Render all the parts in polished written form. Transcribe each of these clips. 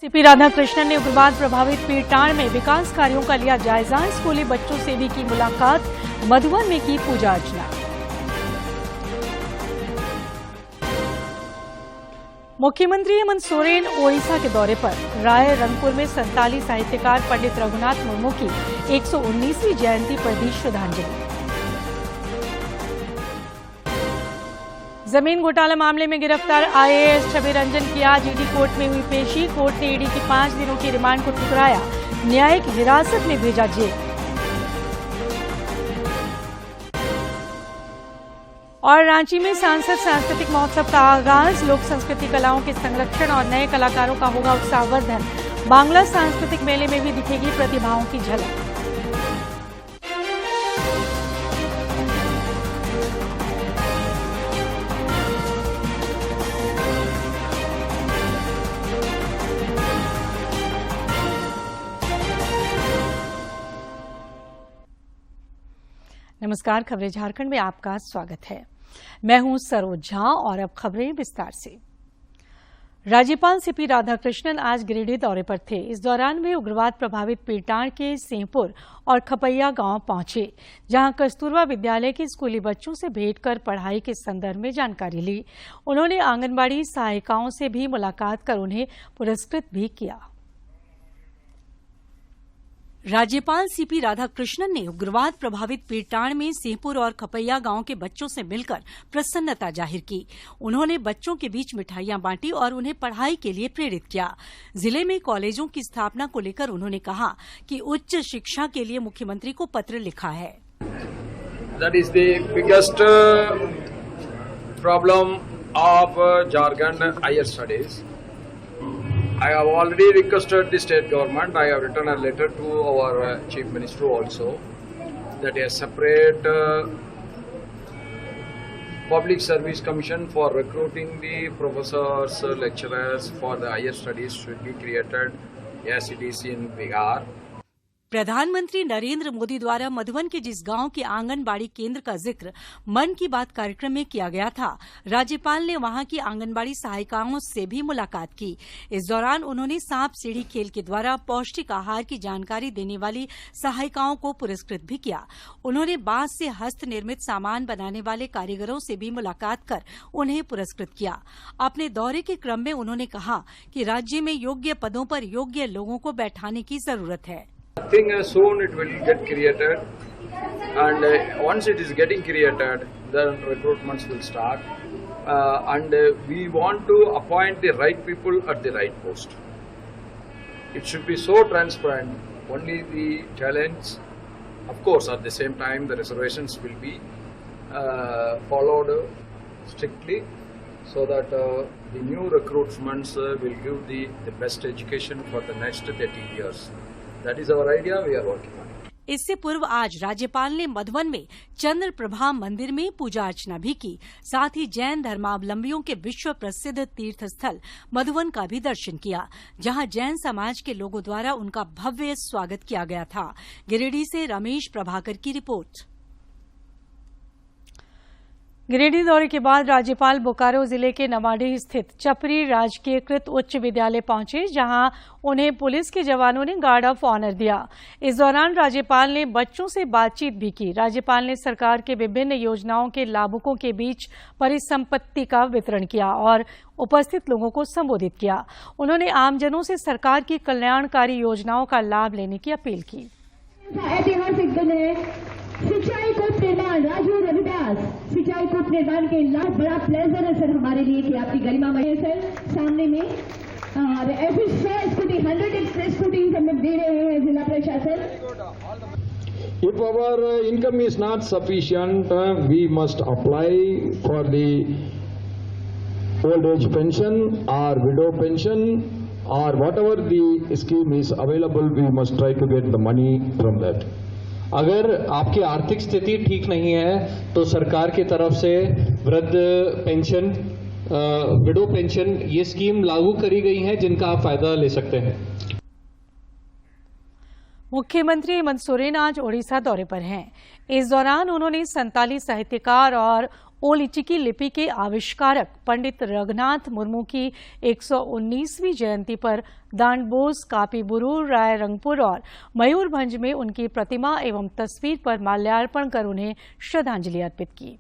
CP Radhakrishnan ने उग्रवाद प्रभावित पीरटांड में विकास कार्यों का लिया जायजा। स्कूली बच्चों से भी की मुलाकात, मधुवन में की पूजा अर्चना। मुख्यमंत्री हेमंत सोरेन ओडिशा के दौरे पर। राय रंगपुर में संताली साहित्यकार पंडित रघुनाथ मुर्मू की 119वीं जयंती पर दी श्रद्धांजलि। जमीन घोटाला मामले में गिरफ्तार आईएएस छवि रंजन की आज ईडी कोर्ट में हुई पेशी। कोर्ट ने ईडी की 5 दिनों की रिमांड को ठुकराया, न्यायिक हिरासत में भेजा जेल। और रांची में सांसद सांस्कृतिक महोत्सव का आगाज। लोक संस्कृति कलाओं के संरक्षण और नए कलाकारों का होगा उत्साहवर्धन। बांग्ला सांस्कृतिक मेले में भी दिखेगी प्रतिभाओं की झलक। नमस्कार, खबरें झारखंड में आपका स्वागत है। मैं हूं सरोज झा और अब खबरें विस्तार से। राज्यपाल सीपी राधाकृष्णन आज गिरिडीह दौरे पर थे। इस दौरान वे उग्रवाद प्रभावित पीरटांड के सिंहपुर और खपैया गांव पहुंचे, जहां कस्तूरबा विद्यालय के स्कूली बच्चों से भेंट कर पढ़ाई के संदर्भ में जानकारी ली। उन्होंने आंगनबाड़ी सहायिकाओं से भी मुलाकात कर उन्हें पुरस्कृत भी किया। राज्यपाल सीपी राधाकृष्णन ने उग्रवाद प्रभावित पीरटांड में सिंहपुर और खपैया गांव के बच्चों से मिलकर प्रसन्नता जाहिर की। उन्होंने बच्चों के बीच मिठाइयां बांटी और उन्हें पढ़ाई के लिए प्रेरित किया। जिले में कॉलेजों की स्थापना को लेकर उन्होंने कहा कि उच्च शिक्षा के लिए मुख्यमंत्री को पत्र लिखा है। That is the biggest problem of Jharkhand higher studies. I have already requested the state government. I have written a letter to our chief minister also that a separate public service commission for recruiting the professors, lecturers for the higher studies should be created as it is in Bihar. प्रधानमंत्री नरेंद्र मोदी द्वारा मधुवन के जिस गांव के आंगनबाड़ी केंद्र का जिक्र मन की बात कार्यक्रम में किया गया था, राज्यपाल ने वहां की आंगनबाड़ी सहायिकाओं से भी मुलाकात की। इस दौरान उन्होंने सांप सीढ़ी खेल के द्वारा पौष्टिक आहार की जानकारी देने वाली सहायिकाओं को पुरस्कृत भी किया। उन्होंने बांस से हस्त निर्मित सामान बनाने वाले कारीगरों से भी मुलाकात कर उन्हें पुरस्कृत किया। अपने दौरे के क्रम में उन्होंने कहा कि राज्य में योग्य पदों पर योग्य लोगों को बैठाने की जरूरत है। I think soon it will get created, and once it is getting created, then recruitments will start, and we want to appoint the right people at the right post. It should be so transparent. Only the talents, of course, at the same time, the reservations will be followed strictly, so that the new recruitments will give the best education for the next 30 years. That is our idea. We are working on it. इससे पूर्व आज राज्यपाल ने मधुवन में चंद्र प्रभा मंदिर में पूजा अर्चना भी की। साथ ही जैन धर्मावलंबियों के विश्व प्रसिद्ध तीर्थ स्थल मधुवन का भी दर्शन किया, जहां जैन समाज के लोगों द्वारा उनका भव्य स्वागत किया गया था। गिरिडीह से रमेश प्रभाकर की रिपोर्ट। गिरिडीह दौरे के बाद राज्यपाल बोकारो जिले के नवाडीह स्थित चपरी राजकीयकृत उच्च विद्यालय पहुंचे, जहां उन्हें पुलिस के जवानों ने गार्ड ऑफ ऑनर दिया। इस दौरान राज्यपाल ने बच्चों से बातचीत भी की। राज्यपाल ने सरकार के विभिन्न योजनाओं के लाभुकों के बीच परिसंपत्ति का वितरण किया और उपस्थित लोगों को संबोधित किया। उन्होंने आमजनों से सरकार की कल्याणकारी योजनाओं का लाभ लेने की अपील की। ऐतिहासिक दिन है, सिंचाई कूप निर्माण। राजू रविदास, सिंचाई कूप निर्माण के लाभ बड़ा प्लेजर है सर हमारे लिए कि आपकी गरिमा में सर सामने में और ऐसी 100 स्कूटी 100 एक्सप्रेस स्कूटी हमें दे रहे हैं जिला प्रशासन। If our income is not sufficient, we must apply for the old age pension or widow pension or whatever the scheme is available, we must try to get the money from that. अगर आपकी आर्थिक स्थिति ठीक नहीं है तो सरकार की तरफ से वृद्ध पेंशन विडो पेंशन ये स्कीम लागू करी गई है जिनका आप फायदा ले सकते हैं। मुख्यमंत्री हेमंत सोरेन आज ओडिशा दौरे पर हैं। इस दौरान उन्होंने संताली साहित्यकार और ओलिचिकी लिपि के आविष्कारक पंडित रघुनाथ मुर्मू की 119वीं जयंती पर दांडबोस, कापीबुरू, रायरंगपुर और मयूरभंज में उनकी प्रतिमा एवं तस्वीर पर माल्यार्पण कर उन्हें श्रद्धांजलि अर्पित की।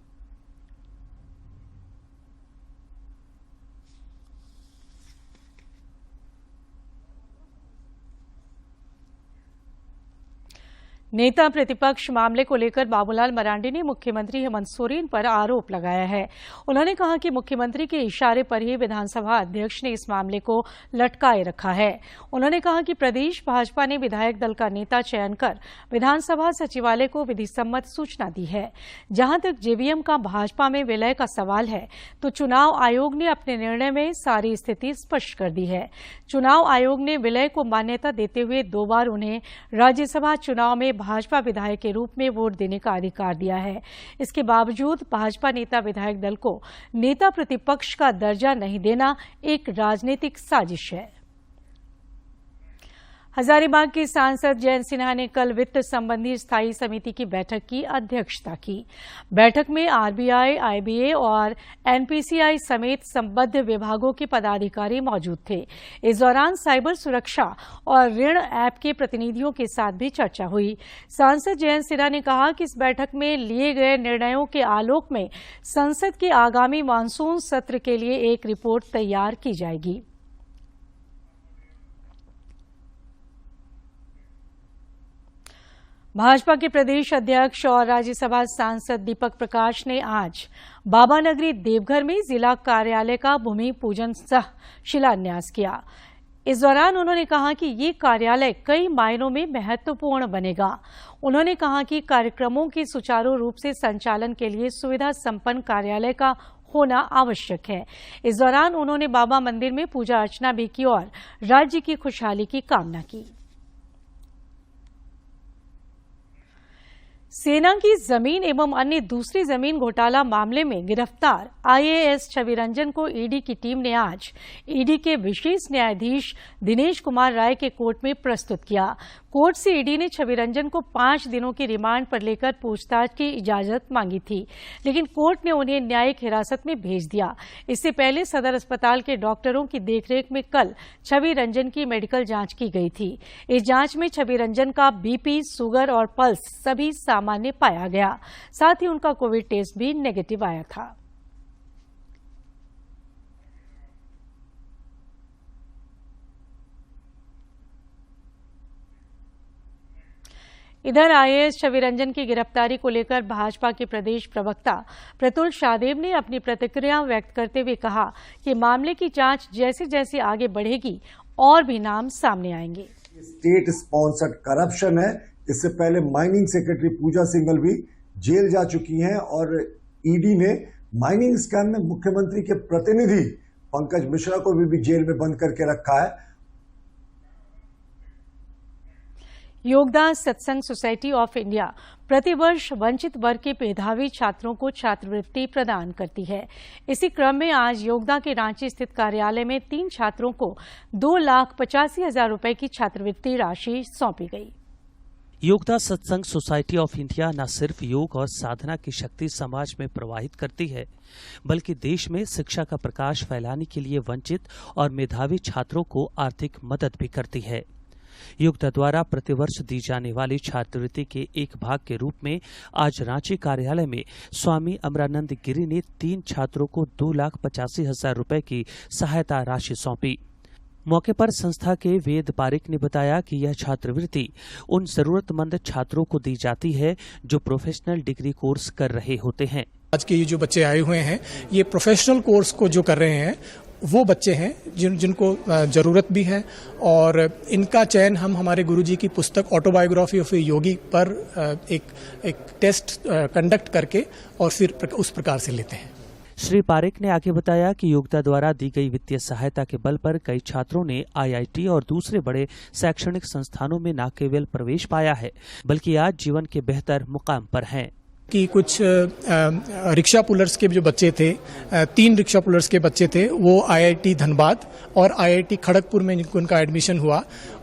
नेता प्रतिपक्ष मामले को लेकर बाबूलाल मरांडी ने मुख्यमंत्री हेमंत सोरेन पर आरोप लगाया है। उन्होंने कहा कि मुख्यमंत्री के इशारे पर ही विधानसभा अध्यक्ष ने इस मामले को लटकाए रखा है। उन्होंने कहा कि प्रदेश भाजपा ने विधायक दल का नेता चयन कर विधानसभा सचिवालय को विधिसम्मत सूचना दी है। जहां तक जेवीएम का भाजपा में विलय का सवाल है तो चुनाव आयोग ने अपने निर्णय में सारी स्थिति स्पष्ट कर दी है। चुनाव आयोग ने विलय को मान्यता देते हुए 2 बार उन्हें राज्यसभा चुनाव में भाजपा विधायक के रूप में वोट देने का अधिकार दिया है। इसके बावजूद भाजपा नेता विधायक दल को नेता प्रतिपक्ष का दर्जा नहीं देना एक राजनीतिक साजिश है। हजारीबाग के सांसद जयंत सिन्हा ने कल वित्त संबंधी स्थायी समिति की बैठक की अध्यक्षता की। बैठक में आरबीआई, आईबीए और एनपीसीआई समेत संबद्ध विभागों के पदाधिकारी मौजूद थे। इस दौरान साइबर सुरक्षा और ऋण ऐप के प्रतिनिधियों के साथ भी चर्चा हुई। सांसद जयंत सिन्हा ने कहा कि इस बैठक में लिए गए निर्णयों के आलोक में संसद के आगामी मानसून सत्र के लिए एक रिपोर्ट तैयार की जाएगी। भाजपा के प्रदेश अध्यक्ष और राज्यसभा सांसद दीपक प्रकाश ने आज बाबा नगरी देवघर में जिला कार्यालय का भूमि पूजन सह शिलान्यास किया। इस दौरान उन्होंने कहा कि ये कार्यालय कई मायनों में महत्वपूर्ण बनेगा। उन्होंने कहा कि कार्यक्रमों के सुचारू रूप से संचालन के लिए सुविधा संपन्न कार्यालय का होना आवश्यक है। इस दौरान उन्होंने बाबा मंदिर में पूजा अर्चना भी की और राज्य की खुशहाली की कामना की। सेना की जमीन एवं अन्य दूसरी जमीन घोटाला मामले में गिरफ्तार आईएएस छवि रंजन को ईडी की टीम ने आज ईडी के विशेष न्यायाधीश दिनेश कुमार राय के कोर्ट में प्रस्तुत किया। कोर्ट से ईडी ने छवि रंजन को 5 दिनों की रिमांड पर लेकर पूछताछ की इजाजत मांगी थी, लेकिन कोर्ट ने उन्हें न्यायिक हिरासत में भेज दिया। इससे पहले सदर अस्पताल के डॉक्टरों की देखरेख में कल छवि रंजन की मेडिकल जांच की गई थी। इस जांच में छवि रंजन का बीपी, शुगर और पल्स सभी सामान्य पाया गया। साथ ही उनका कोविड टेस्ट भी नेगेटिव आया था। इधर आईएएस छवि रंजन की गिरफ्तारी को लेकर भाजपा के प्रदेश प्रवक्ता प्रतुल शाहदेव ने अपनी प्रतिक्रिया व्यक्त करते हुए कहा कि मामले की जांच जैसे जैसे आगे बढ़ेगी और भी नाम सामने आएंगे। स्टेट स्पॉन्सर्ड करप्शन है। इससे पहले माइनिंग सेक्रेटरी पूजा सिंघल भी जेल जा चुकी हैं और ईडी ने माइनिंग स्कैम में मुख्यमंत्री के प्रतिनिधि पंकज मिश्रा को भी जेल में बंद करके रखा है। योगदान सत्संग सोसाइटी ऑफ इंडिया प्रतिवर्ष वंचित वर्ग के मेधावी छात्रों को छात्रवृत्ति प्रदान करती है। इसी क्रम में आज योगदा के रांची स्थित कार्यालय में 3 छात्रों को 2,85,000 रुपए की छात्रवृत्ति राशि सौंपी गई। योगदा सत्संग सोसाइटी ऑफ इंडिया न सिर्फ योग और साधना की शक्ति समाज में प्रवाहित करती है, बल्कि देश में शिक्षा का प्रकाश फैलाने के लिए वंचित और मेधावी छात्रों को आर्थिक मदद भी करती है। योगदा द्वारा प्रतिवर्ष दी जाने वाली छात्रवृत्ति के एक भाग के रूप में आज रांची कार्यालय में स्वामी अमरानंद गिरी ने 3 छात्रों को 2,85,000 रुपए की सहायता राशि सौंपी। मौके पर संस्था के वेद पारिक ने बताया कि यह छात्रवृत्ति उन जरूरतमंद छात्रों को दी जाती है जो प्रोफेशनल डिग्री कोर्स कर रहे होते हैं। आज के ये जो बच्चे आए हुए हैं ये प्रोफेशनल कोर्स को जो कर रहे हैं वो बच्चे हैं जिनको जरूरत भी है और इनका चयन हम हमारे गुरुजी की पुस्तक ऑटोबायोग्राफी ऑफ ए योगी पर एक टेस्ट कंडक्ट करके और फिर उस प्रकार से लेते हैं। श्री पारेख ने आगे बताया कि योगदा द्वारा दी गई वित्तीय सहायता के बल पर कई छात्रों ने आईआईटी और दूसरे बड़े शैक्षणिक संस्थानों में न केवल प्रवेश पाया है, बल्कि आज जीवन के बेहतर मुकाम पर हैं। कि कुछ रिक्शा पुलर्स के जो बच्चे थे, 3 रिक्शा पुलर्स के बच्चे थे, वो IIT धनबाद और IIT खड़गपुर में जिनको उनका एडमिशन हुआ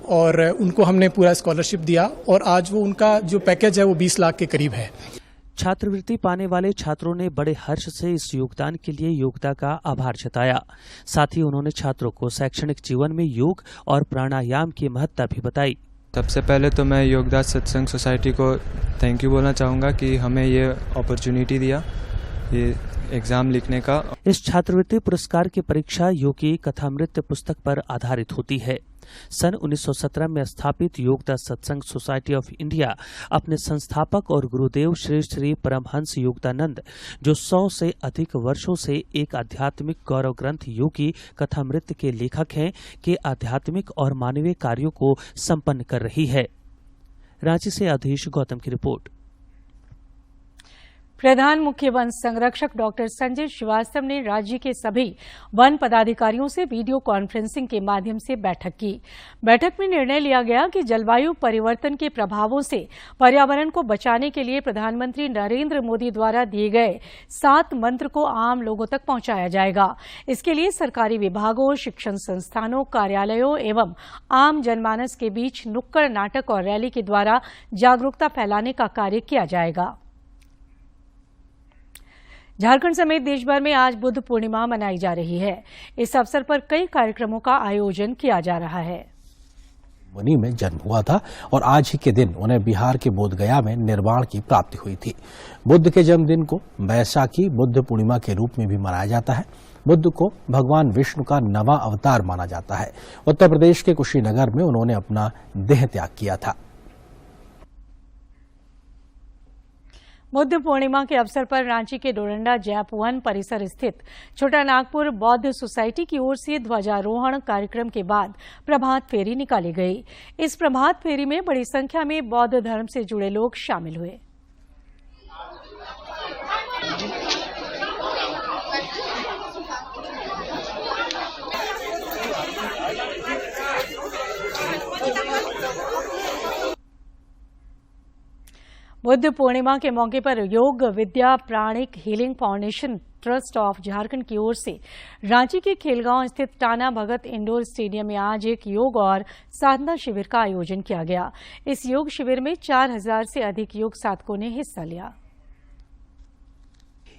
और उनको हमने पूरा स्कॉलरशिप दिया और आज वो उनका जो पैकेज है वो 20 लाख के करीब है। छात्रवृत्ति पाने वाले छात्रों ने बड़े हर्ष से इस योगदान के लिए योगदा का आभार जताया। साथ ही उन्होंने छात्रों को शैक्षणिक जीवन में योग और प्राणायाम की महत्ता भी बताई। सबसे पहले तो मैं योगदा सत्संग सोसाइटी को थैंक यू बोलना चाहूँगा कि हमें ये अपॉर्चुनिटी दिया ये एग्जाम लिखने का। इस छात्रवृत्ति पुरस्कार की परीक्षा योगी कथामृत पुस्तक पर आधारित होती है। सन 1917 में स्थापित योगदा सत्संग सोसाइटी ऑफ इंडिया अपने संस्थापक और गुरुदेव श्री श्री परमहंस योगदानंद, जो 100 से अधिक वर्षों से एक आध्यात्मिक गौरव ग्रंथ योगी कथामृत के लेखक हैं, के आध्यात्मिक और मानवीय कार्यों को संपन्न कर रही है। रांची से अधीश गौतम की रिपोर्ट। प्रधान मुख्य वन संरक्षक डॉक्टर संजय श्रीवास्तव ने राज्य के सभी वन पदाधिकारियों से वीडियो कॉन्फ्रेंसिंग के माध्यम से बैठक की। बैठक में निर्णय लिया गया कि जलवायु परिवर्तन के प्रभावों से पर्यावरण को बचाने के लिए प्रधानमंत्री नरेंद्र मोदी द्वारा दिए गए 7 मंत्र को आम लोगों तक पहुंचाया जाएगा। इसके लिए सरकारी विभागों, शिक्षण संस्थानों, कार्यालयों एवं आम जनमानस के बीच नुक्कड़ नाटक और रैली के द्वारा जागरूकता फैलाने का कार्य किया जाएगा। झारखंड समेत देश भर में आज बुद्ध पूर्णिमा मनाई जा रही है। इस अवसर पर कई कार्यक्रमों का आयोजन किया जा रहा है। मुनि में जन्म हुआ था और आज ही के दिन उन्हें बिहार के बोधगया में निर्वाण की प्राप्ति हुई थी। बुद्ध के जन्मदिन को वैशाखी बुद्ध पूर्णिमा के रूप में भी मनाया जाता है। बुद्ध को भगवान विष्णु का 9वां अवतार माना जाता है। उत्तर प्रदेश के कुशीनगर में उन्होंने अपना देह त्याग किया था। बुद्ध पूर्णिमा के अवसर पर रांची के डोरंडा जैप वन परिसर स्थित छोटा नागपुर बौद्ध सोसाइटी की ओर से ध्वजारोहण कार्यक्रम के बाद प्रभात फेरी निकाली गई। इस प्रभात फेरी में बड़ी संख्या में बौद्ध धर्म से जुड़े लोग शामिल हुए। बुद्ध पूर्णिमा के मौके पर Yog Vidya pranic healing foundation trust of Jharkhand की ओर से रांची के खेलगांव स्थित टाना भगत इंडोर स्टेडियम में आज एक योग और साधना शिविर का आयोजन किया गया। इस योग शिविर में 4000 से अधिक योग साधकों ने हिस्सा लिया।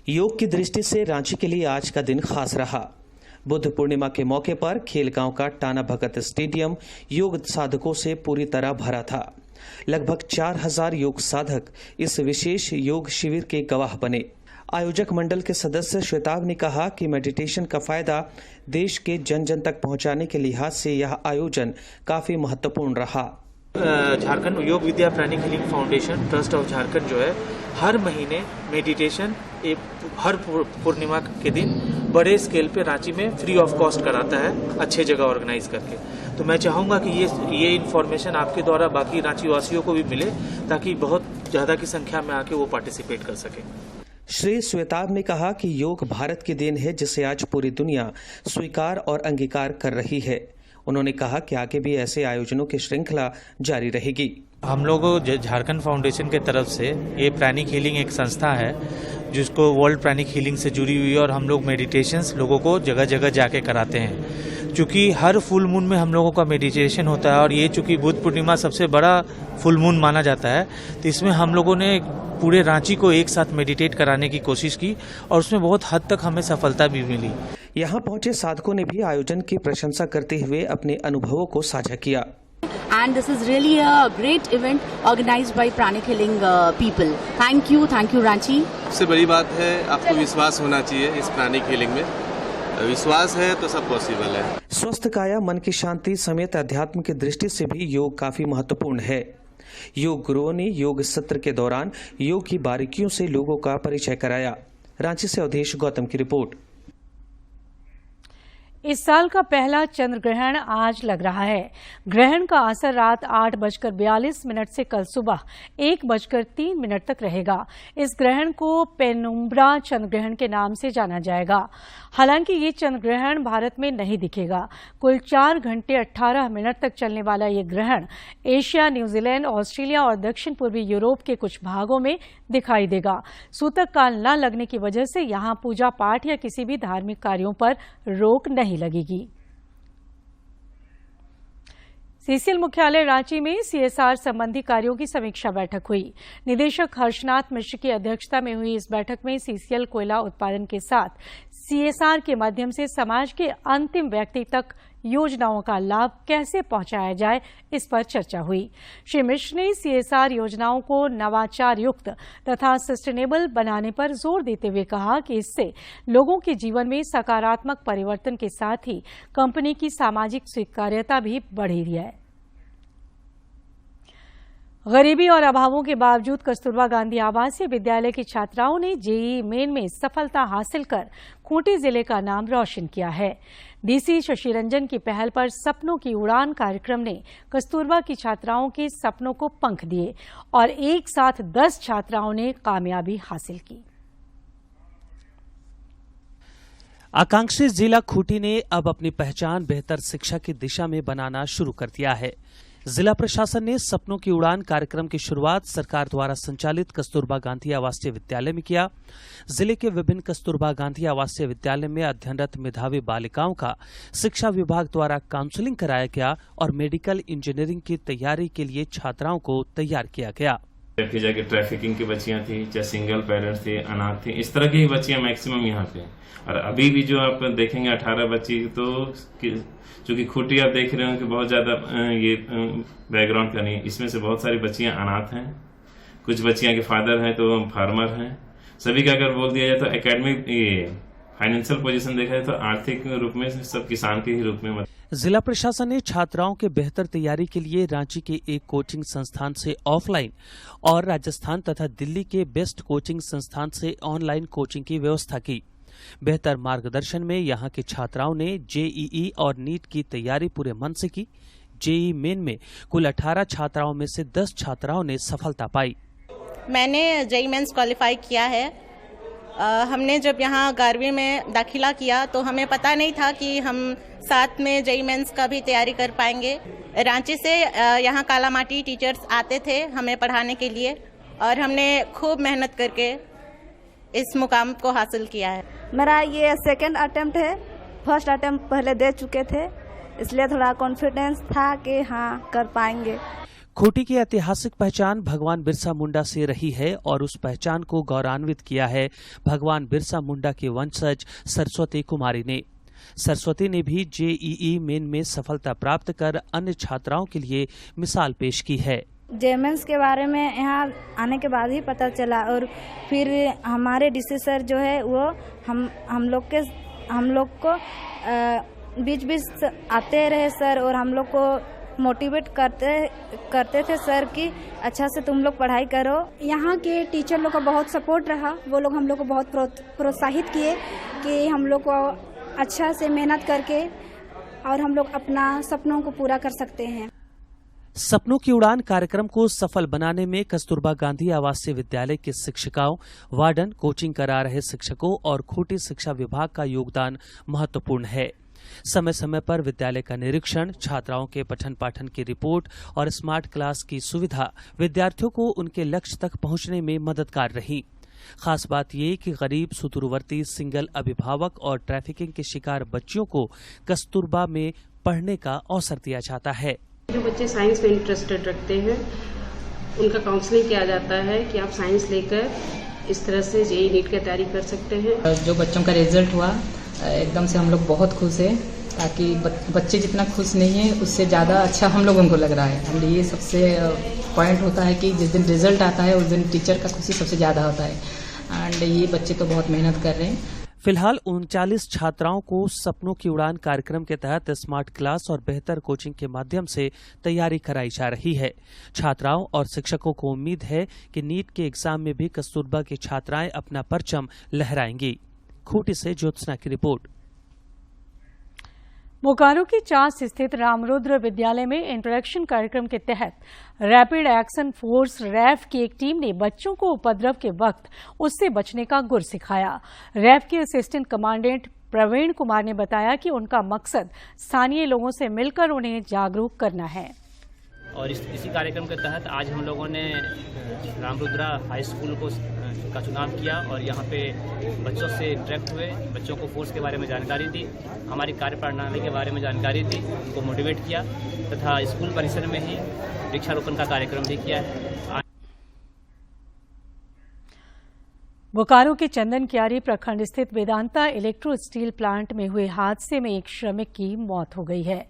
योग की दृष्टि से रांची के लिए आज का दिन खास रहा। बुद्ध पूर्णिमा के मौके पर खेलगांव का टाना भगत स्टेडियम योग साधकों से पूरी तरह भरा था। लगभग 4000 योग साधक इस विशेष योग शिविर के गवाह बने। आयोजक मंडल के सदस्य श्वेताब ने कहा कि मेडिटेशन का फायदा देश के जन जन तक पहुंचाने के लिहाज से यह आयोजन काफी महत्वपूर्ण रहा। Jharkhand Yog Vidya pranic healing foundation trust of Jharkhand जो है हर महीने मेडिटेशन हर पूर्णिमा के दिन बड़े स्केल पे रांची में फ्री ऑफ कॉस्ट कराता है, अच्छे जगह ऑर्गेनाइज करके। तो मैं चाहूँगा कि ये इन्फॉर्मेशन आपके द्वारा बाकी रांची वासियों को भी मिले ताकि बहुत ज़्यादा की संख्या में आके वो पार्टिसिपेट कर सके। श्री श्वेताब ने कहा कि योग भारत की देन है जिसे आज पूरी दुनिया स्वीकार और अंगीकार कर रही है। उन्होंने कहा कि आगे भी ऐसे आयोजनों की श्रृंखला जारी रहेगी। हम लोग झारखंड फाउंडेशन के तरफ से ये प्राणिक हीलिंग एक संस्था है जिसको वर्ल्ड प्राणिक हीलिंग से जुड़ी हुई है और हम लोग मेडिटेशंस लोगों को जगह जगह जाके कराते हैं। चूँकि हर फुल मून में हम लोगों का मेडिटेशन होता है और ये चूँकि बुद्ध पूर्णिमा सबसे बड़ा फुल मून माना जाता है, तो इसमें हम लोगों ने पूरे रांची को एक साथ मेडिटेट कराने की कोशिश की और उसमें बहुत हद तक हमें सफलता भी मिली। यहाँ पहुंचे साधकों ने भी आयोजन की प्रशंसा करते हुए अपने अनुभवों को साझा किया। And this is really a great event organized by Pranic Healing people. Thank you Ranchi. सबसे बड़ी बात है आपको विश्वास होना चाहिए इस प्राणिक हीलिंग में। विश्वास है तो सब पॉसिबल है। स्वस्थ काया मन की शांति समेत अध्यात्म की दृष्टि से भी योग काफी महत्वपूर्ण है। योग गुरुओं ने योग सत्र के दौरान योग की बारीकियों से लोगों का परिचय कराया। रांची से अवधेश गौतम की रिपोर्ट। इस साल का पहला चंद्र ग्रहण आज लग रहा है। ग्रहण का असर रात 8:42 से कल सुबह 1:03 तक रहेगा। इस ग्रहण को पेनुम्ब्रा चंद्र ग्रहण के नाम से जाना जाएगा। हालांकि ये चंद्र ग्रहण भारत में नहीं दिखेगा। कुल 4 घंटे 18 मिनट तक चलने वाला ये ग्रहण एशिया, न्यूजीलैंड, ऑस्ट्रेलिया और दक्षिण पूर्वी यूरोप के कुछ भागों में दिखाई देगा। सूतक काल न लगने की वजह से यहाँ पूजा पाठ या किसी भी धार्मिक कार्यों पर रोक नहीं लगेगी। सीसीएल मुख्यालय रांची में सीएसआर संबंधी कार्यों की समीक्षा बैठक हुई। निदेशक हर्षनाथ मिश्र की अध्यक्षता में हुई इस बैठक में सीसीएल कोयला उत्पादन के साथ सीएसआर के माध्यम से समाज के अंतिम व्यक्ति तक योजनाओं का लाभ कैसे पहुंचाया जाए, इस पर चर्चा हुई। श्री मिश्र ने सीएसआर योजनाओं को नवाचार युक्त तथा सस्टेनेबल बनाने पर जोर देते हुए कहा कि इससे लोगों के जीवन में सकारात्मक परिवर्तन के साथ ही कंपनी की सामाजिक स्वीकार्यता भी बढ़ी है। गरीबी और अभावों के बावजूद कस्तूरबा गांधी आवासीय विद्यालय की छात्राओं ने जेईई मेन में सफलता हासिल कर खूंटी जिले का नाम रोशन किया है। डीसी शशि रंजन की पहल पर सपनों की उड़ान कार्यक्रम ने कस्तूरबा की छात्राओं के सपनों को पंख दिए और एक साथ 10 छात्राओं ने कामयाबी हासिल की। आकांक्षी जिला खूंटी ने अब अपनी पहचान बेहतर शिक्षा की दिशा में बनाना शुरू कर दिया है। जिला प्रशासन ने सपनों की उड़ान कार्यक्रम की शुरुआत सरकार द्वारा संचालित कस्तूरबा गांधी आवासीय विद्यालय में किया। जिले के विभिन्न कस्तूरबा गांधी आवासीय विद्यालय में अध्ययनरत मेधावी बालिकाओं का शिक्षा विभाग द्वारा काउंसलिंग कराया गया और मेडिकल इंजीनियरिंग की तैयारी के लिए छात्राओं को तैयार किया गया। देखी जाए कि ट्रैफिकिंग की बच्चियां थी, चाहे सिंगल पेरेंट्स थे, अनाथ थी, इस तरह की बच्चियां मैक्सिमम यहाँ पे। और अभी भी जो आप देखेंगे 18 बच्ची, तो चूंकि खूंटी आप देख रहे हो कि बहुत ज्यादा ये बैकग्राउंड का नहीं, इसमें से बहुत सारी बच्चियां अनाथ हैं, कुछ बच्चियां के फादर हैं तो फार्मर हैं। सभी का अगर बोल दिया जाए तो एकेडमिक फाइनेंशियल पोजीशन देखा जाए तो आर्थिक रूप में सब किसान के ही रूप में। जिला प्रशासन ने छात्राओं के बेहतर तैयारी के लिए रांची के एक कोचिंग संस्थान से ऑफलाइन और राजस्थान तथा दिल्ली के बेस्ट कोचिंग संस्थान से ऑनलाइन कोचिंग की व्यवस्था की। बेहतर मार्गदर्शन में यहां के छात्राओं ने जेईई और नीट की तैयारी पूरे मन से की। जेईई मेन में कुल 18 छात्राओं में से 10 छात्राओं ने सफलता पाई। मैंने जेईई मेंस क्वालिफाई किया है। हमने जब यहाँ 11वीं में दाखिला किया तो हमें पता नहीं था कि हम साथ में जेईई मेंस का भी तैयारी कर पाएंगे। रांची से यहाँ कालामाटी टीचर्स आते थे हमें पढ़ाने के लिए और हमने खूब मेहनत करके इस मुकाम को हासिल किया है। मेरा ये सेकंड अटेम्प्ट है। फर्स्ट अटेम्प्ट पहले दे चुके थे, इसलिए थोड़ा कॉन्फिडेंस था कि हाँ कर पाएंगे। खूंटी की ऐतिहासिक पहचान भगवान बिरसा मुंडा से रही है और उस पहचान को गौरवान्वित किया है भगवान बिरसा मुंडा के वंशज सरस्वती कुमारी ने। सरस्वती ने भी जेईई मेन में सफलता प्राप्त कर अन्य छात्राओं के लिए मिसाल पेश की है। जेमेंस के बारे में यहाँ आने के बाद ही पता चला और फिर हमारे डीसी सर जो है वो हम लोग को बीच बीच आते रहे सर और हम लोग को मोटिवेट करते थे सर कि अच्छा से तुम लोग पढ़ाई करो। यहाँ के टीचर लोग का बहुत सपोर्ट रहा, वो लोग हम लोग को बहुत प्रोत्साहित किए कि हम लोग को अच्छा से मेहनत करके और हम लोग अपना सपनों को पूरा कर सकते हैं। सपनों की उड़ान कार्यक्रम को सफल बनाने में कस्तूरबा गांधी आवासीय विद्यालय के शिक्षिकाओं, वार्डन, कोचिंग करा रहे शिक्षकों और खूंटी शिक्षा विभाग का योगदान महत्वपूर्ण है। समय समय पर विद्यालय का निरीक्षण, छात्राओं के पठन पाठन की रिपोर्ट और स्मार्ट क्लास की सुविधा विद्यार्थियों को उनके लक्ष्य तक पहुंचने में मददगार रही। खास बात ये कि गरीब, सुदूरवर्ती, सिंगल अभिभावक और ट्रैफिकिंग के शिकार बच्चियों को कस्तूरबा में पढ़ने का अवसर दिया जाता है। जो बच्चे साइंस में इंटरेस्टेड रखते हैं उनका काउंसलिंग किया जाता है कि आप साइंस लेकर इस तरह से जेईई नीट की तैयारी कर सकते हैं। जो बच्चों का रिजल्ट हुआ एकदम से हम लोग बहुत खुश हैं, ताकि बच्चे जितना खुश नहीं है उससे ज़्यादा अच्छा हम लोगों को लग रहा है। हम ये सबसे पॉइंट होता है कि जिस दिन रिजल्ट आता है उस दिन टीचर का खुशी सबसे ज़्यादा होता है एंड ये बच्चे तो बहुत मेहनत कर रहे हैं। फिलहाल 39 छात्राओं को सपनों की उड़ान कार्यक्रम के तहत स्मार्ट क्लास और बेहतर कोचिंग के माध्यम से तैयारी कराई जा रही है। छात्राओं और शिक्षकों को उम्मीद है कि नीट के एग्जाम में भी कस्तूरबा की छात्राएं अपना परचम लहराएंगी। खूंटी से ज्योत्सना की रिपोर्ट। बोकारो की चास स्थित रामरुद्र विद्यालय में इंटरेक्शन कार्यक्रम के तहत रैपिड एक्शन फोर्स रैफ की एक टीम ने बच्चों को उपद्रव के वक्त उससे बचने का गुर सिखाया। रैफ के असिस्टेंट कमांडेंट प्रवीण कुमार ने बताया कि उनका मकसद स्थानीय लोगों से मिलकर उन्हें जागरूक करना है। और इसी कार्यक्रम के तहत आज हम लोगों ने रामरुद्रा हाई स्कूल का चुनाव किया और यहाँ पे बच्चों से इंटरेक्ट हुए, बच्चों को फोर्स के बारे में जानकारी दी, हमारी कार्यप्रणाली के बारे में जानकारी दी, उनको मोटिवेट किया तथा स्कूल परिसर में ही वृक्षारोपण का कार्यक्रम भी किया है। बोकारो के चंदन कियारी प्रखंड स्थित वेदांता इलेक्ट्रो स्टील प्लांट में हुए हादसे में एक श्रमिक की मौत हो गई है।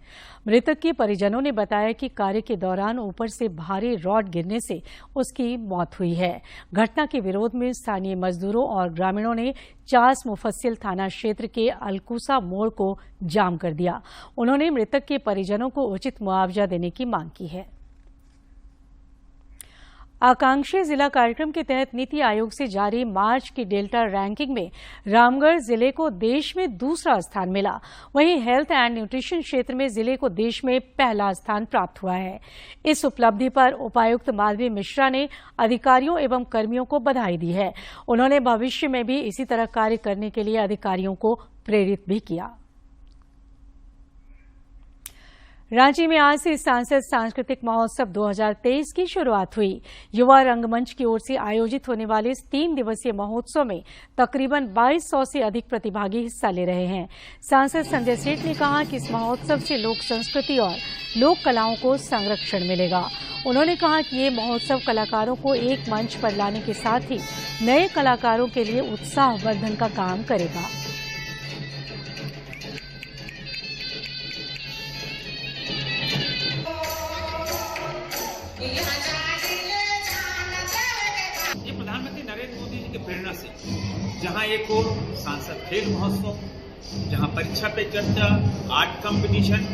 मृतक के परिजनों ने बताया कि कार्य के दौरान ऊपर से भारी रॉड गिरने से उसकी मौत हुई है। घटना के विरोध में स्थानीय मजदूरों और ग्रामीणों ने चास मुफस्सिल थाना क्षेत्र के अलकुसा मोड़ को जाम कर दिया। उन्होंने मृतक के परिजनों को उचित मुआवजा देने की मांग की है। आकांक्षी जिला कार्यक्रम के तहत नीति आयोग से जारी मार्च की डेल्टा रैंकिंग में रामगढ़ जिले को देश में दूसरा स्थान मिला। वहीं हेल्थ एंड न्यूट्रिशन क्षेत्र में जिले को देश में पहला स्थान प्राप्त हुआ है। इस उपलब्धि पर उपायुक्त माधवी मिश्रा ने अधिकारियों एवं कर्मियों को बधाई दी है। उन्होंने भविष्य में भी इसी तरह कार्य करने के लिए अधिकारियों को प्रेरित भी किया। रांची में आज से सांसद सांस्कृतिक महोत्सव 2023 की शुरुआत हुई। युवा रंगमंच की ओर से आयोजित होने वाले इस 3 दिवसीय महोत्सव में तकरीबन 2200 से अधिक प्रतिभागी हिस्सा ले रहे हैं। सांसद संजय सेठ ने कहा कि इस महोत्सव से लोक संस्कृति और लोक कलाओं को संरक्षण मिलेगा। उन्होंने कहा कि ये महोत्सव कलाकारों को एक मंच पर लाने के साथ ही नए कलाकारों के लिए उत्साहवर्धन का काम करेगा। ये प्रधानमंत्री नरेंद्र मोदी जी की प्रेरणा से जहां एक और सांसद खेल महोत्सव, जहां परीक्षा पे चर्चा, आर्ट कंपटीशन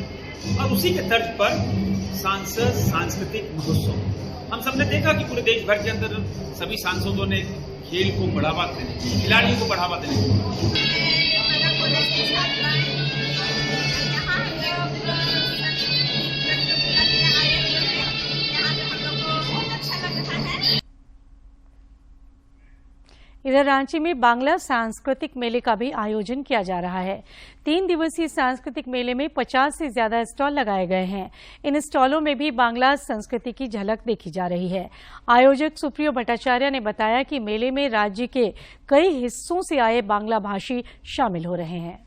और उसी के तर्ज पर सांसद सांस्कृतिक महोत्सव। हम सबने देखा कि पूरे देश भर के अंदर सभी सांसदों ने खेल को बढ़ावा देने, खिलाड़ियों को बढ़ावा देने इधर रांची में बांग्ला सांस्कृतिक मेले का भी आयोजन किया जा रहा है। 3 दिवसीय सांस्कृतिक मेले में 50 से ज्यादा स्टॉल लगाए गए हैं। इन स्टॉलों में भी बांग्ला संस्कृति की झलक देखी जा रही है। आयोजक सुप्रियो भट्टाचार्य ने बताया कि मेले में राज्य के कई हिस्सों से आए बांग्ला भाषी शामिल हो रहे हैं।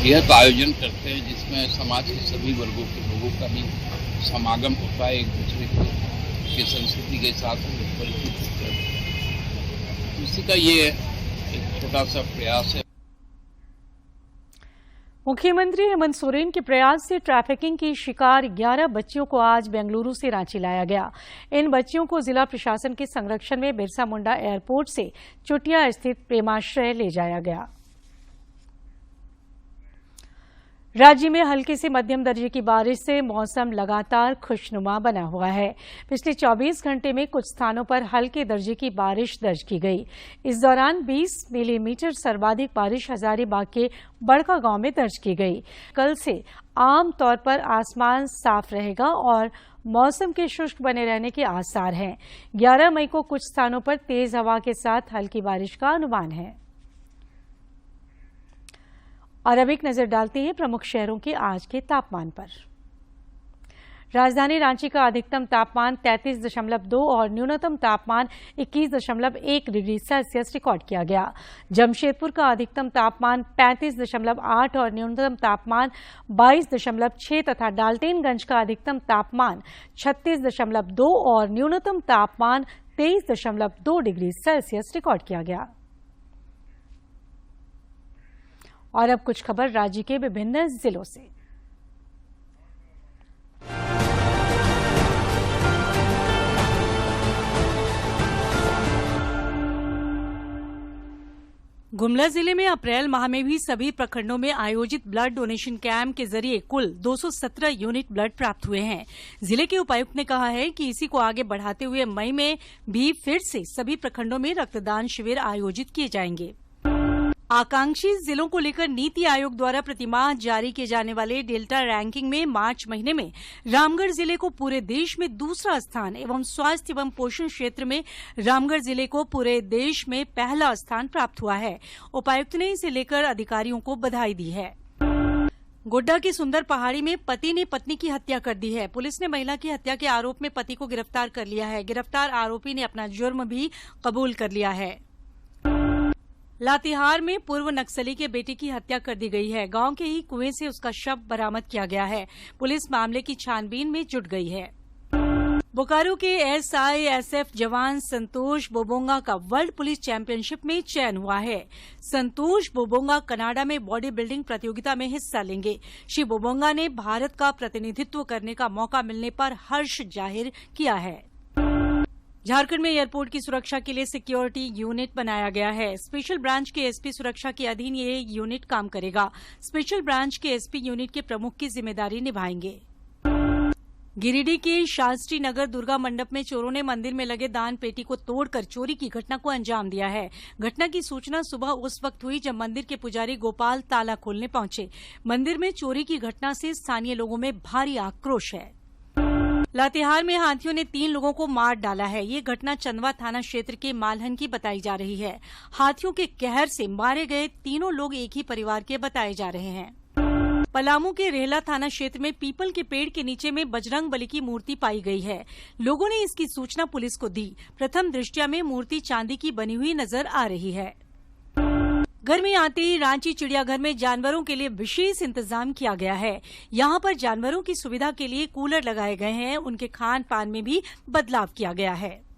यह आयोजन करते हैं जिसमें समाज के सभी वर्गों के लोगों का भी समागम होता है, एक दूसरे की संस्कृति के साथ परिचित होते हैं। इसी का ये एक छोटा सा प्रयास है। मुख्यमंत्री हेमंत सोरेन के प्रयास से ट्रैफिकिंग की शिकार 11 बच्चियों को आज बेंगलुरु से रांची लाया गया। इन बच्चियों को जिला प्रशासन के संरक्षण में बिरसा मुंडा एयरपोर्ट से चुटिया स्थित प्रेमाश्रय ले जाया गया। राज्य में हल्की से मध्यम दर्जे की बारिश से मौसम लगातार खुशनुमा बना हुआ है। पिछले 24 घंटे में कुछ स्थानों पर हल्के दर्जे की बारिश दर्ज की गई। इस दौरान 20 मिलीमीटर सर्वाधिक बारिश हजारीबाग के बड़का गांव में दर्ज की गई। कल से आम तौर पर आसमान साफ रहेगा और मौसम के शुष्क बने रहने के आसार हैं। 11 मई को कुछ स्थानों पर तेज हवा के साथ हल्की बारिश का अनुमान है। और अब एक नजर डालते हैं प्रमुख शहरों के आज के तापमान पर। राजधानी रांची का अधिकतम तापमान 33.2 और न्यूनतम तापमान 21.1 डिग्री सेल्सियस रिकॉर्ड किया गया। जमशेदपुर का अधिकतम तापमान 35.8 और न्यूनतम तापमान 22.6 तथा डाल्टेनगंज का अधिकतम तापमान 36.2 और न्यूनतम तापमान 23.2 डिग्री सेल्सियस रिकॉर्ड किया गया। और अब कुछ खबर राज्य के विभिन्न जिलों से। गुमला जिले में अप्रैल माह में भी सभी प्रखंडों में आयोजित ब्लड डोनेशन कैंप के जरिए कुल 217 यूनिट ब्लड प्राप्त हुए हैं। जिले के उपायुक्त ने कहा है कि इसी को आगे बढ़ाते हुए मई में भी फिर से सभी प्रखंडों में रक्तदान शिविर आयोजित किए जाएंगे। आकांक्षी जिलों को लेकर नीति आयोग द्वारा प्रतिमाह जारी किए जाने वाले डेल्टा रैंकिंग में मार्च महीने में रामगढ़ जिले को पूरे देश में दूसरा स्थान एवं स्वास्थ्य एवं पोषण क्षेत्र में रामगढ़ जिले को पूरे देश में पहला स्थान प्राप्त हुआ है। उपायुक्त ने इसे लेकर अधिकारियों को बधाई दी है। गोड्डा की सुंदर पहाड़ी में पति ने पत्नी की हत्या कर दी है। पुलिस ने महिला की हत्या के आरोप में पति को गिरफ्तार कर लिया है। गिरफ्तार आरोपी ने अपना जुर्म भी कबूल कर लिया है। लातेहार में पूर्व नक्सली के बेटे की हत्या कर दी गई है। गांव के ही कुएं से उसका शव बरामद किया गया है। पुलिस मामले की छानबीन में जुट गई है। बोकारो के SISF जवान संतोष बोबोंगा का वर्ल्ड पुलिस चैंपियनशिप में चयन हुआ है। संतोष बोबोंगा कनाडा में बॉडी बिल्डिंग प्रतियोगिता में हिस्सा लेंगे। श्री बोबोंगा ने भारत का प्रतिनिधित्व करने का मौका मिलने पर हर्ष जाहिर किया है। झारखंड में एयरपोर्ट की सुरक्षा के लिए सिक्योरिटी यूनिट बनाया गया है। स्पेशल ब्रांच के एसपी सुरक्षा के अधीन ये यूनिट काम करेगा। स्पेशल ब्रांच के एसपी यूनिट के प्रमुख की जिम्मेदारी निभाएंगे। गिरिडीह के शास्त्री नगर दुर्गा मंडप में चोरों ने मंदिर में लगे दान पेटी को तोड़कर चोरी की घटना को अंजाम दिया है। घटना की सूचना सुबह उस वक्त हुई जब मंदिर के पुजारी गोपाल ताला खोलने पहुंचे। मंदिर में चोरी की घटना से स्थानीय लोगों में भारी आक्रोश है। लातेहार में हाथियों ने 3 लोगों को मार डाला है। ये घटना चंदवा थाना क्षेत्र के मालहन की बताई जा रही है। हाथियों के कहर से मारे गए तीनों लोग एक ही परिवार के बताए जा रहे हैं। पलामू के रेहला थाना क्षेत्र में पीपल के पेड़ के नीचे में बजरंग बली की मूर्ति पाई गई है। लोगों ने इसकी सूचना पुलिस को दी। प्रथम दृष्टया में मूर्ति चांदी की बनी हुई नजर आ रही है। गर्मी आते ही रांची चिड़ियाघर में जानवरों के लिए विशेष इंतजाम किया गया है। यहां पर जानवरों की सुविधा के लिए कूलर लगाए गए हैं। उनके खान पान में भी बदलाव किया गया है।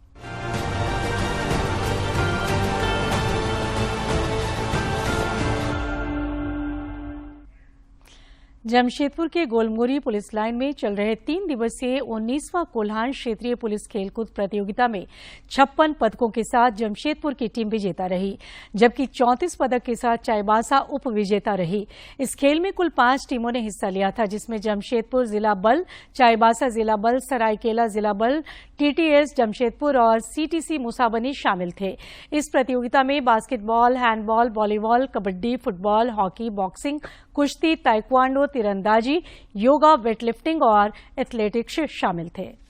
जमशेदपुर के गोलमुरी पुलिस लाइन में चल रहे 3 दिवसीय 19वां कोल्हान क्षेत्रीय पुलिस खेलकूद प्रतियोगिता में 56 पदकों के साथ जमशेदपुर की टीम विजेता रही, जबकि 34 पदक के साथ चाईबासा उप विजेता रही। इस खेल में कुल 5 टीमों ने हिस्सा लिया था, जिसमें जमशेदपुर जिला बल, चाईबासा जिला बल, सरायकेला जिला बल, TTS जमशेदपुर और CTC मुसाबनी शामिल थे। इस प्रतियोगिता में basketball, handball, volleyball, kabaddi, football, hockey, boxing, कुश्ती, ताइक्वांडो, तीरंदाजी, योगा, वेटलिफ्टिंग और एथलेटिक्स शामिल थे।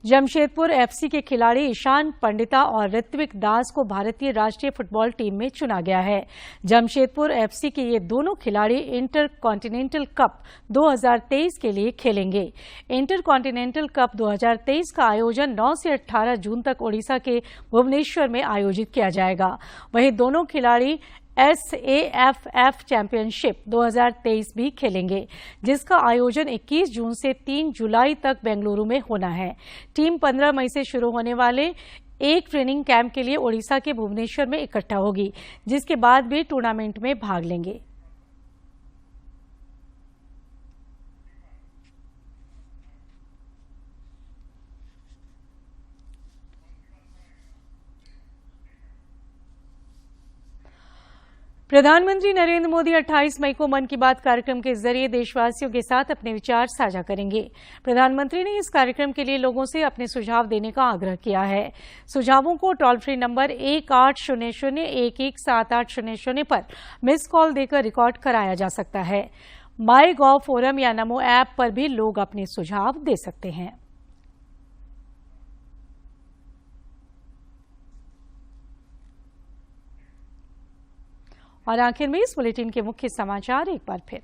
जमशेदपुर FC के खिलाड़ी ईशान पंडिता और ऋत्विक दास को भारतीय राष्ट्रीय फुटबॉल टीम में चुना गया है। जमशेदपुर FC के ये दोनों खिलाड़ी इंटर कॉन्टिनेंटल कप 2023 के लिए खेलेंगे। इंटर कॉन्टिनेंटल कप 2023 का आयोजन 9 से 18 जून तक ओडिशा के भुवनेश्वर में आयोजित किया जाएगा। वहीं दोनों खिलाड़ी SAFF चैंपियनशिप 2023 भी खेलेंगे, जिसका आयोजन 21 जून से 3 जुलाई तक बेंगलुरु में होना है। टीम 15 मई से शुरू होने वाले एक ट्रेनिंग कैंप के लिए ओडिशा के भुवनेश्वर में इकट्ठा होगी, जिसके बाद भी टूर्नामेंट में भाग लेंगे। प्रधानमंत्री नरेंद्र मोदी 28 मई को मन की बात कार्यक्रम के जरिए देशवासियों के साथ अपने विचार साझा करेंगे। प्रधानमंत्री ने इस कार्यक्रम के लिए लोगों से अपने सुझाव देने का आग्रह किया है। सुझावों को टोल फ्री नंबर 1800-117800 पर मिस कॉल देकर रिकॉर्ड कराया जा सकता है। MyGov फोरम या नमो ऐप पर भी लोग अपने सुझाव दे सकते हैं। और आखिर में इस बुलेटिन के मुख्य समाचार एक बार फिर।